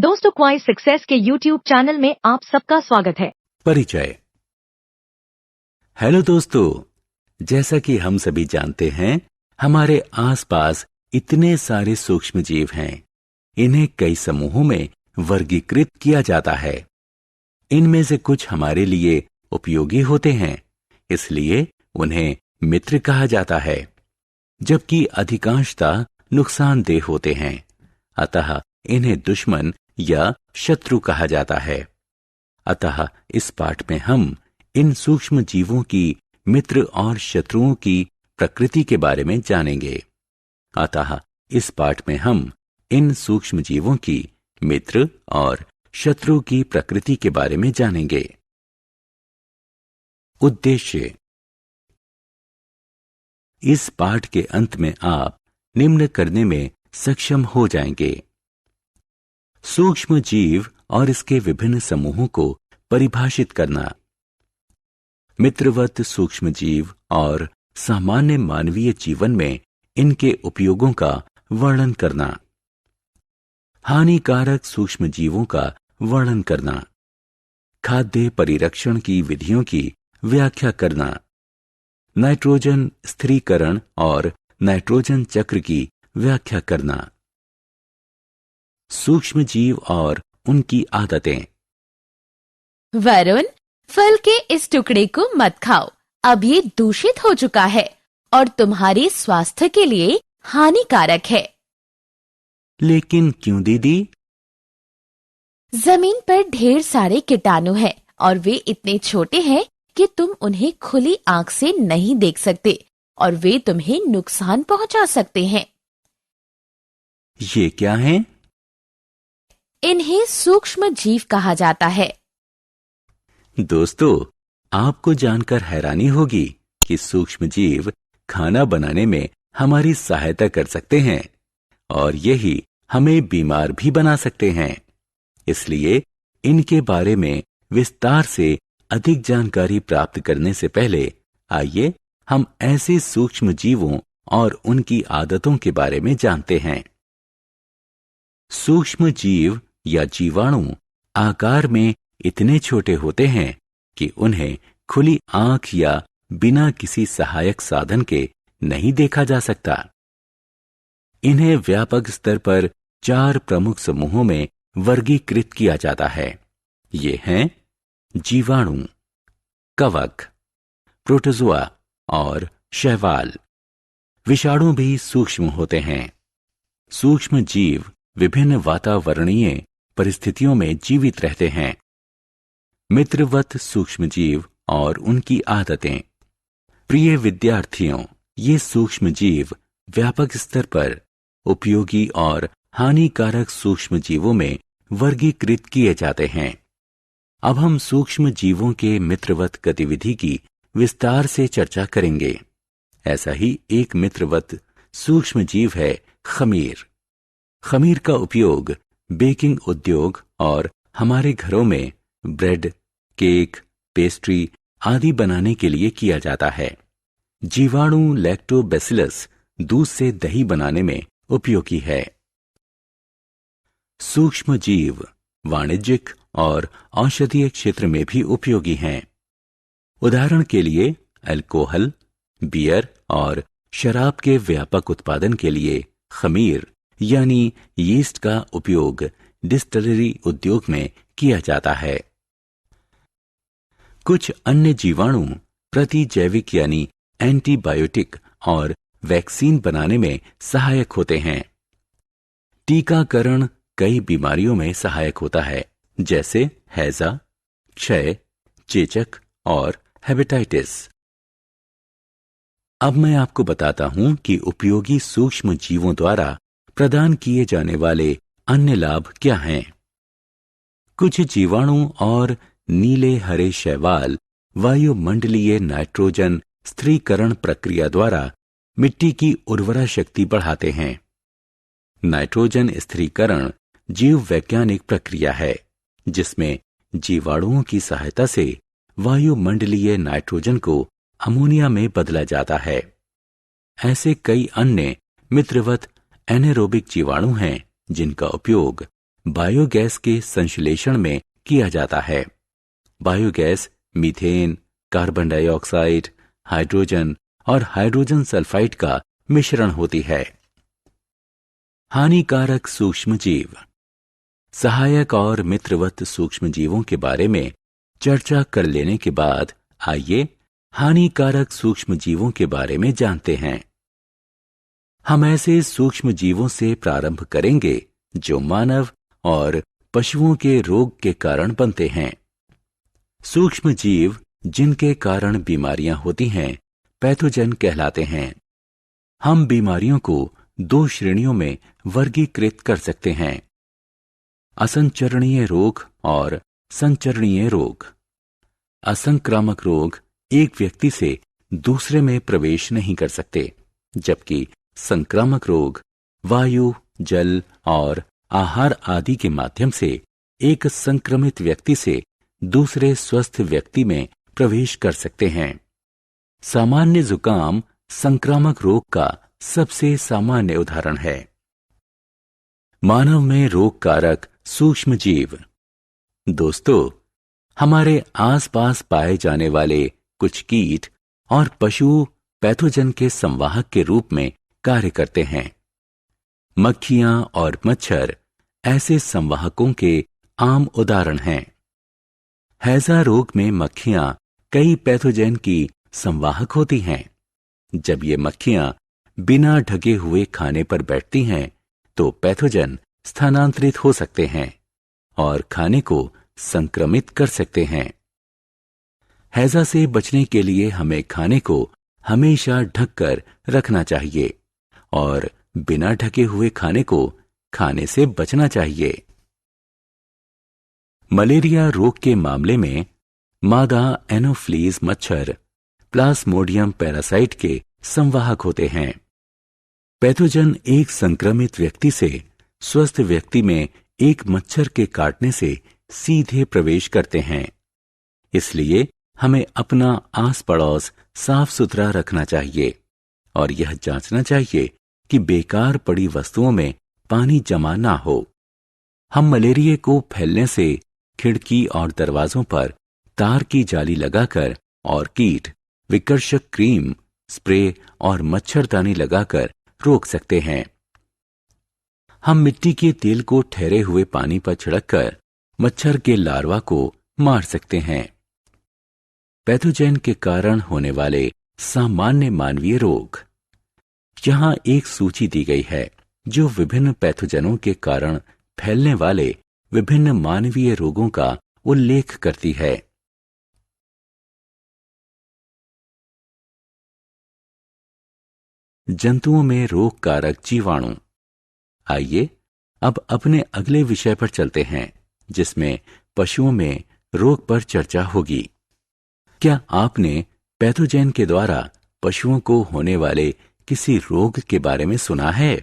दोस्तों, क्वाइस सक्सेस के YouTube channel में आप सबका स्वागत है। परिचय। हेलो दोस्तों, जैसा कि हम सभी जानते हैं, हमारे आसपास इतने सारे सूक्ष्म जीव हैं। इन्हें कई समूहों में वर्गीकृत किया जाता है। इनमें से कुछ हमारे लिए उपयोगी होते हैं, इसलिए उन्हें मित्र कहा जाता है, जबकि अधिकांशतः नुकसानदेह होते हैं, अतः इन्हें दुश्मन या शत्रु कहा जाता है। अतः इस पाठ में हम इन सूक्ष्म जीवों की मित्र और शत्रुओं की प्रकृति के बारे में जानेंगे। अतः इस पाठ में हम इन सूक्ष्म जीवों की मित्र और शत्रु की प्रकृति के बारे में जानेंगे। उद्देश्य। इस पाठ के अंत में आप निम्न करने में सक्षम हो जाएंगे: सूक्ष्म जीव और इसके विभिन्न समूहों को परिभाषित करना, मित्रवत सूक्ष्म जीव और सामान्य मानवीय जीवन में इनके उपयोगों का वर्णन करना, हानिकारक सूक्ष्म जीवों का वर्णन करना, खाद्य परिरक्षण की विधियों की व्याख्या करना, नाइट्रोजन स्थिरीकरण और नाइट्रोजन चक्र की व्याख्या करना, सूक्ष्म जीव और उनकी आदतें। वरुण, फल के इस टुकड़े को मत खाओ, अब ये दूषित हो चुका है और तुम्हारे स्वास्थ्य के लिए हानिकारक है। लेकिन क्यों दीदी? जमीन पर ढेर सारे कीटाणु हैं और वे इतने छोटे हैं कि तुम उन्हें खुली आंख से नहीं देख सकते और वे तुम्हें नुकसान पहुंचा सकते हैं। ये क्या हैं? इन्हें सूक्ष्म जीव कहा जाता है। दोस्तों, आपको जानकर हैरानी होगी कि सूक्ष्म जीव खाना बनाने में हमारी सहायता कर सकते हैं और यही हमें बीमार भी बना सकते हैं। इसलिए इनके बारे में विस्तार से अधिक जानकारी प्राप्त करने से पहले आइए हम ऐसे सूक्ष्म जीवों और उनकी आदतों के बारे में जानते हैं। सूक्ष्म जीव या जीवाणु आकार में इतने छोटे होते हैं कि उन्हें खुली आंख या बिना किसी सहायक साधन के नहीं देखा जा सकता। इन्हें व्यापक स्तर पर 4 प्रमुख समूहों में वर्गीकृत किया जाता है। ये हैं जीवाणु, कवक, प्रोटोजोआ और शैवाल। विषाणु भी सूक्ष्म होते हैं। सूक्ष्म जीव विभिन्न वातावरणीय परिस्थितियों में जीवित रहते हैं। मित्रवत सूक्ष्म जीव और उनकी आदतें। प्रिय विद्यार्थियों, ये सूक्ष्म जीव व्यापक स्तर पर उपयोगी और हानिकारक सूक्ष्म जीवों में वर्गीकृत किए जाते हैं। अब हम सूक्ष्म जीवों के मित्रवत गतिविधि की विस्तार से चर्चा करेंगे। ऐसा ही एक मित्रवत सूक्ष्म जीव है खमीर। खमीर का उपयोग बेकिंग उद्योग और हमारे घरों में ब्रेड, केक, पेस्ट्री आदि बनाने के लिए किया जाता है। जीवाणु लैक्टोबैसिलस दूध से दही बनाने में उपयोगी है। सूक्ष्म जीव वाणिज्यिक और औषधीय क्षेत्र में भी उपयोगी हैं। उदाहरण के लिए अल्कोहल, बियर और शराब के व्यापक उत्पादन के लिए खमीर यानी यीस्ट का उपयोग डिस्टिलरी उद्योग में किया जाता है। कुछ अन्य जीवाणु प्रतिजैविक यानी एंटीबायोटिक और वैक्सीन बनाने में सहायक होते हैं। टीकाकरण कई बीमारियों में सहायक होता है, जैसे हैजा, क्षय, चेचक और हेपेटाइटिस। अब मैं आपको बताता हूं कि उपयोगी सूक्ष्म जीवों द्वारा प्रदान किए जाने वाले अन्य लाभ क्या हैं। कुछ जीवाणु और नीले हरे शैवाल वायुमंडलीय नाइट्रोजन स्थिरीकरण प्रक्रिया द्वारा मिट्टी की उर्वरा शक्ति बढ़ाते हैं। नाइट्रोजन स्थिरीकरण जीव वैज्ञानिक प्रक्रिया है जिसमें जीवाणुओं की सहायता से वायुमंडलीय नाइट्रोजन को अमोनिया में बदला जाता है। ऐसे कई अन्य मित्रवत एनारोबिक जीवाणु हैं जिनका उपयोग बायोगैस के संश्लेषण में किया जाता है। Biogas methane, carbon dioxide, hydrogen और हाइड्रोजन सल्फाइड का मिश्रण होती है। हानिकारक सूक्ष्मजीव। सहायक और मित्रवत सूक्ष्मजीवों के बारे में चर्चा कर लेने के बाद आइए हानिकारक सूक्ष्मजीवों के बारे में जानते हैं। हम ऐसे सूक्ष्मजीवों से प्रारंभ करेंगे जो मानव और पशुओं के रोग के कारण बनते हैं। सूक्ष्मजीव जिनके कारण बीमारियां होती हैं, पैथोजन कहलाते हैं। हम बीमारियों को 2 श्रेणियों में वर्गीकृत कर सकते हैं: असंचरणीय रोग और संचरणीय रोग। असंक्रामक रोग एक व्यक्ति से दूसरे में प्रवेश नहीं कर सकते, जबकि संक्रामक रोग वायु, जल और आहार आदि के माध्यम से एक संक्रमित व्यक्ति से दूसरे स्वस्थ व्यक्ति में प्रवेश कर सकते हैं। सामान्य जुकाम संक्रामक रोग का सबसे सामान्य उदाहरण है। मानव में रोगकारक सूक्ष्मजीव। दोस्तों, हमारे आसपास पाए जाने वाले कुछ कीट और पशु पैथोजन के संवाहक के रूप में कार्य करते हैं। मक्खियां और मच्छर ऐसे संवाहकों के आम उदाहरण हैं। हैजा रोग में मक्खियां कई पैथोजन की संवाहक होती हैं। जब ये मक्खियां बिना ढके हुए खाने पर बैठती हैं तो पैथोजन स्थानांतरित हो सकते हैं और खाने को संक्रमित कर सकते हैं। हैजा से बचने के लिए हमें खाने को हमेशा ढककर रखना चाहिए और बिना ढके हुए खाने को खाने से बचना चाहिए। मलेरिया रोग के मामले में मादा एनोफ्लीज मच्छर प्लाज्मोडियम पैरासाइट के संवाहक होते हैं। पैथोजन एक संक्रमित व्यक्ति से स्वस्थ व्यक्ति में एक मच्छर के काटने से सीधे प्रवेश करते हैं। इसलिए हमें अपना आस पड़ोस साफ सुथरा रखना चाहिए और यह जांचना चाहिए कि बेकार पड़ी वस्तुओं में पानी जमा ना हो। हम मलेरिया को फैलने से खिड़की और दरवाजों पर तार की जाली लगाकर और कीट विकर्षक क्रीम, स्प्रे और मच्छरदानी लगाकर रोक सकते हैं। हम मिट्टी के तेल को ठहरे हुए पानी पर छिड़ककर मच्छर के लार्वा को मार सकते हैं। पैथोजन के कारण होने वाले सामान्य मानवीय रोग। यहां एक सूची दी गई है जो विभिन्न पैथोजनों के कारण फैलने वाले विभिन्न मानवीय रोगों का उल्लेख करती है। जंतुओं में रोगकारक जीवाणु। आइए अब अपने अगले विषय पर चलते हैं, जिसमें पशुओं में रोग पर चर्चा होगी। क्या आपने पैथोजन के द्वारा पशुओं को होने वाले किसी रोग के बारे में सुना है?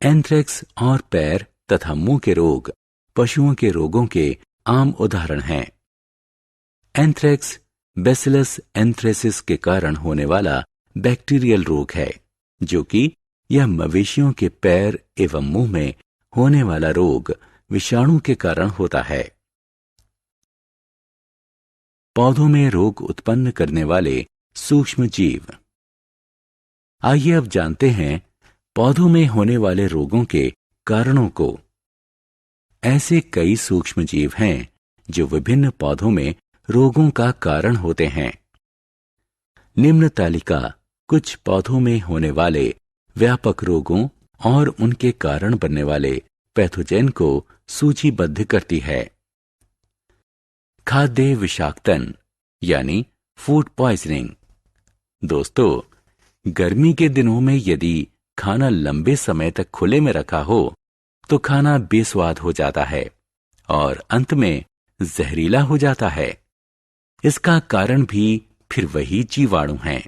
एंथ्रेक्स और पैर तथा मुंह के रोग पशुओं के रोगों के आम उदाहरण हैं। एंथ्रेक्स बैसिलस एंथ्रेसिस के कारण होने वाला बैक्टीरियल रोग है, जो कि यह मवेशियों के पैर एवं मुंह में होने वाला रोग विषाणु के कारण होता है। पौधों में रोग उत्पन्न करने वाले सूक्ष्म जीव। आइए अब जानते हैं पौधों में होने वाले रोगों के कारणों को। ऐसे कई सूक्ष्म जीव हैं जो विभिन्न पौधों में रोगों का कारण होते हैं। निम्न तालिका कुछ पौधों में होने वाले व्यापक रोगों और उनके कारण बनने वाले पैथोजन को सूचीबद्ध करती है। खाद्य विषाक्तन यानी फूड पॉइजनिंग। दोस्तों, गर्मी के दिनों में यदि खाना लंबे समय तक खुले में रखा हो तो खाना बेस्वाद हो जाता है और अंत में जहरीला हो जाता है। इसका कारण भी फिर वही जीवाणु हैं।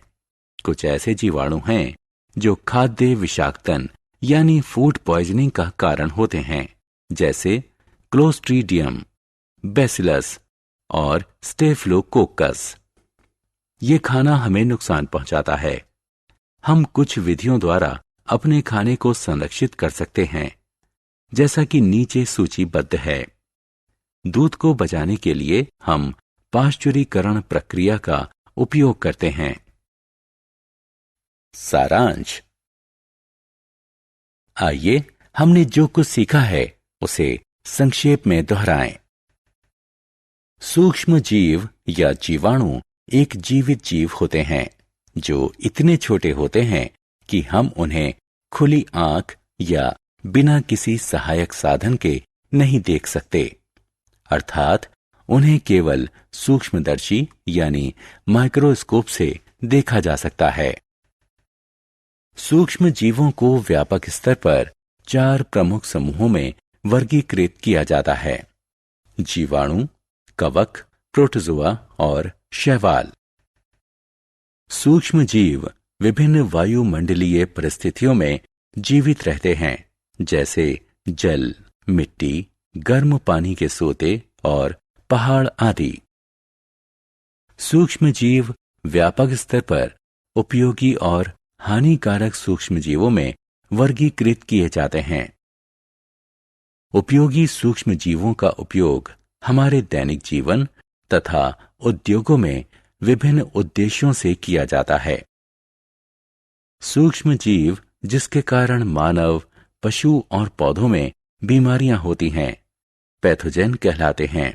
कुछ ऐसे जीवाणु हैं जो खाद्य विषाक्तन यानी फूड पॉइजनिंग का कारण होते हैं, जैसे क्लोस्ट्रीडियम, बैसिलस और स्टेफिलोकोकस। ये खाना हमें नुकसान पहुंचाता है। हम कुछ विधियों द्वारा अपने खाने को संरक्षित कर सकते हैं। जैसा कि नीचे सूचीबद्ध है। दूध को बचाने के लिए हम पाश्चुरीकरण प्रक्रिया का उपयोग करते हैं। सारांश। आइए हमने जो कुछ सीखा है उसे संक्षेप में दोहराएं। सूक्ष्म जीव या जीवाणु एक जीवित जीव होते हैं जो इतने छोटे होते हैं कि हम उन्हें खुली आंख या बिना किसी सहायक साधन के नहीं देख सकते, अर्थात उन्हें केवल सूक्ष्मदर्शी यानी माइक्रोस्कोप से देखा जा सकता है। सूक्ष्म जीवों को व्यापक स्तर पर 4 प्रमुख समूहों में वर्गीकृत किया जाता है: जीवाणु, कवक, प्रोटोजोआ और शैवाल। सूक्ष्म जीव विभिन्न वायुमंडलीय परिस्थितियों में जीवित रहते हैं, जैसे जल, मिट्टी, गर्म पानी के सोते और पहाड़ आदि। सूक्ष्म जीव व्यापक स्तर पर उपयोगी और हानिकारक सूक्ष्म जीवों में वर्गीकृत किए जाते हैं। उपयोगी सूक्ष्म जीवों का उपयोग हमारे दैनिक जीवन तथा उद्योगों में विभिन्न उद्देश्यों से किया जाता है। सूक्ष्म जीव जिसके कारण मानव, पशु और पौधों में बीमारियां होती हैं, पैथोजन कहलाते हैं।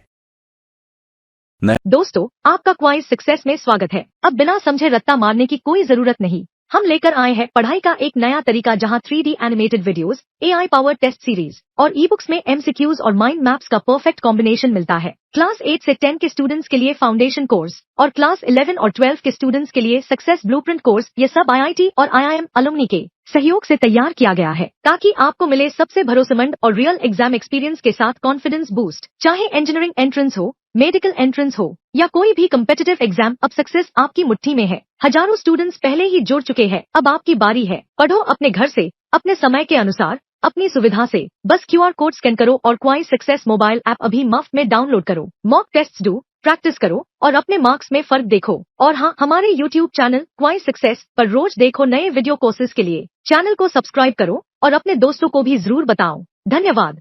दोस्तों, आपका क्वाइज सक्सेस में स्वागत है। अब बिना समझे रट्टा मारने की कोई जरूरत नहीं। हम लेकर आए हैं पढ़ाई का एक नया तरीका जहां 3D animated videos, AI power test series और ई-बुक्स में MCQs और माइंड मैप्स का परफेक्ट कॉम्बिनेशन मिलता है। क्लास 8 से 10 के स्टूडेंट्स के लिए फाउंडेशन कोर्स और क्लास 11 और 12 के स्टूडेंट्स के लिए सक्सेस ब्लूप्रिंट कोर्स, ये सब IIT और IIM अलुमनी के सहयोग से तैयार किया गया है ताकि आपको मिले सबसे भरोसेमंद और रियल एग्जाम एक्सपीरियंस के साथ कॉन्फिडेंस बूस्ट। चाहे इंजीनियरिंग एंट्रेंस हो, मेडिकल एंट्रेंस हो या कोई भी कम्पिटिटिव एग्जाम, अब सक्सेस आपकी मुट्ठी में है। हजारों स्टूडेंट्स पहले ही जुड़ चुके हैं, अब आपकी बारी है। पढ़ो अपने घर से, अपने समय के अनुसार, अपनी सुविधा से। बस QR कोड स्कैन करो और क्वाइज सक्सेस मोबाइल ऐप अभी मुफ्त में डाउनलोड करो। मॉक टेस्ट्स दो, प्रैक्टिस करो और अपने मार्क्स में फर्क देखो। और हाँ, हमारे YouTube चैनल क्वाइज सक्सेस पर रोज देखो नए वीडियो कोर्सेज के लिए। चैनल को सब्सक्राइब करो और अपने दोस्तों को भी जरूर बताओ। धन्यवाद।